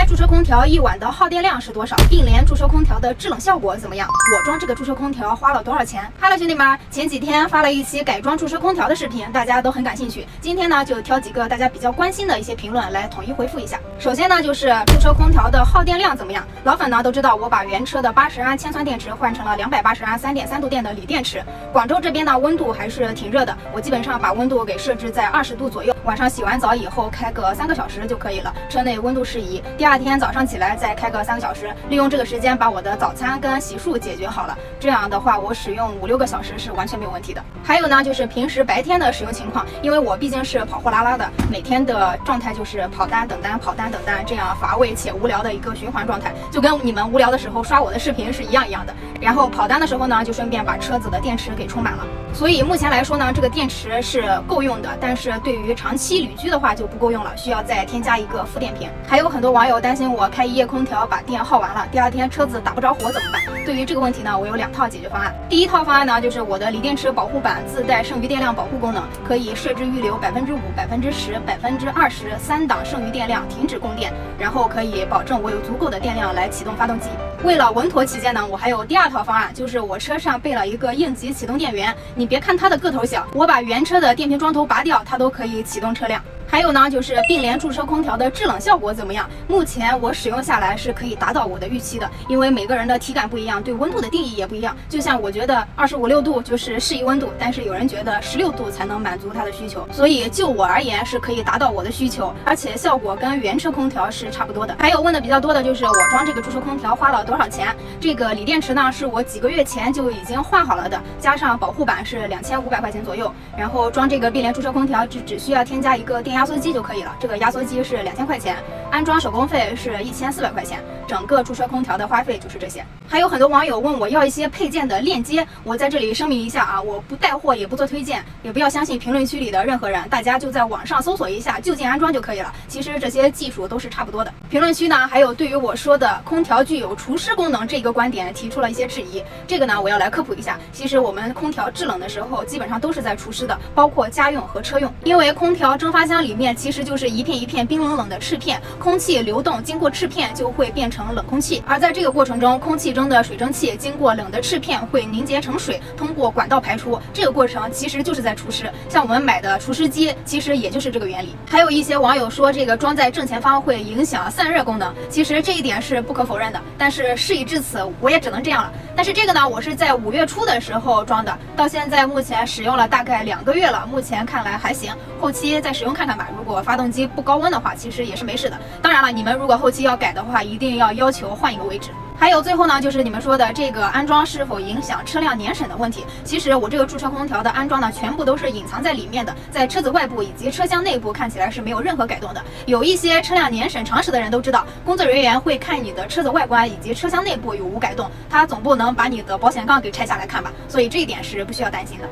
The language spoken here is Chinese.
驻车空调一晚的耗电量是多少？并联驻车空调的制冷效果怎么样？我装这个驻车空调花了多少钱？Hello，兄弟们，前几天发了一期改装驻车空调的视频，大家都很感兴趣。今天呢，就挑几个大家比较关心的一些评论来统一回复一下。首先呢，就是驻车空调的耗电量怎么样？老粉呢都知道，我把原车的80安铅酸电池换成了280安3.3度电的锂电池。广州这边呢，温度还是挺热的，我基本上把温度给设置在20度左右。晚上洗完澡以后开个3个小时就可以了，车内温度适宜。第二天早上起来再开个3个小时，利用这个时间把我的早餐跟洗漱解决好了。这样的话，我使用5、6个小时是完全没有问题的。还有呢，就是平时白天的使用情况，因为我毕竟是跑货拉拉的，每天的状态就是跑单等单，跑单等单，这样乏味且无聊的一个循环状态，就跟你们无聊的时候刷我的视频是一样的。然后跑单的时候呢，就顺便把车子的电池给充满了。所以目前来说呢，这个电池是够用的，但是对于长期旅居的话就不够用了，需要再添加一个负电瓶。还有很多网友担心我开一夜空调把电耗完了，第二天车子打不着火怎么办？对于这个问题呢，我有2套解决方案。第一套方案呢，就是我的锂电池保护板自带剩余电量保护功能，可以设置预留5%、10%、20%3档剩余电量停止供电，然后可以保证我有足够的电量来启动发动机。为了稳妥起见呢，我还有第2套方案，就是我车上备了一个应急启动电源。你别看它的个头小，我把原车的电瓶装头拔掉，它都可以启动车辆。还有呢，就是并联驻车空调的制冷效果怎么样？目前我使用下来是可以达到我的预期的，因为每个人的体感不一样，对温度的定义也不一样。就像我觉得25、6度就是适宜温度，但是有人觉得16度才能满足他的需求，所以就我而言是可以达到我的需求，而且效果跟原车空调是差不多的。还有问的比较多的就是我装这个驻车空调花了多少钱？这个锂电池呢是我几个月前就已经换好了的，加上保护板是2500块钱左右，然后装这个并联驻车空调只需要添加一个电压缩机就可以了，这个压缩机是2000块钱，安装手工费是1400块钱，整个驻车空调的花费就是这些。还有很多网友问我要一些配件的链接，我在这里声明一下啊，我不带货也不做推荐，也不要相信评论区里的任何人，大家就在网上搜索一下就近安装就可以了，其实这些技术都是差不多的。评论区呢还有对于我说的空调具有除湿功能这个观点提出了一些质疑，这个呢我要来科普一下，其实我们空调制冷的时候基本上都是在除湿的，包括家用和车用，因为空调蒸发箱里面其实就是一片一片冰冷冷的翅片，空气流动经过翅片就会变成冷空气，而在这个过程中，空气中的水蒸气经过冷的翅片会凝结成水，通过管道排出，这个过程其实就是在除湿。像我们买的除湿机其实也就是这个原理。还有一些网友说这个装在正前方会影响散热功能，其实这一点是不可否认的，但是事已至此我也只能这样了。但是这个呢，我是在5月初的时候装的，到现在目前使用了大概2个月了，目前看来还行，后期再使用看看吧。如果发动机不高温的话，其实也是没事的。当然了，你们如果后期要改的话，一定要求换一个位置。还有最后呢，就是你们说的这个安装是否影响车辆年审的问题。其实我这个驻车空调的安装呢，全部都是隐藏在里面的，在车子外部以及车厢内部看起来是没有任何改动的。有一些车辆年审常识的人都知道，工作人员会看你的车子外观以及车厢内部有无改动，他总不能把你的保险杠给拆下来看吧，所以这一点是不需要担心的。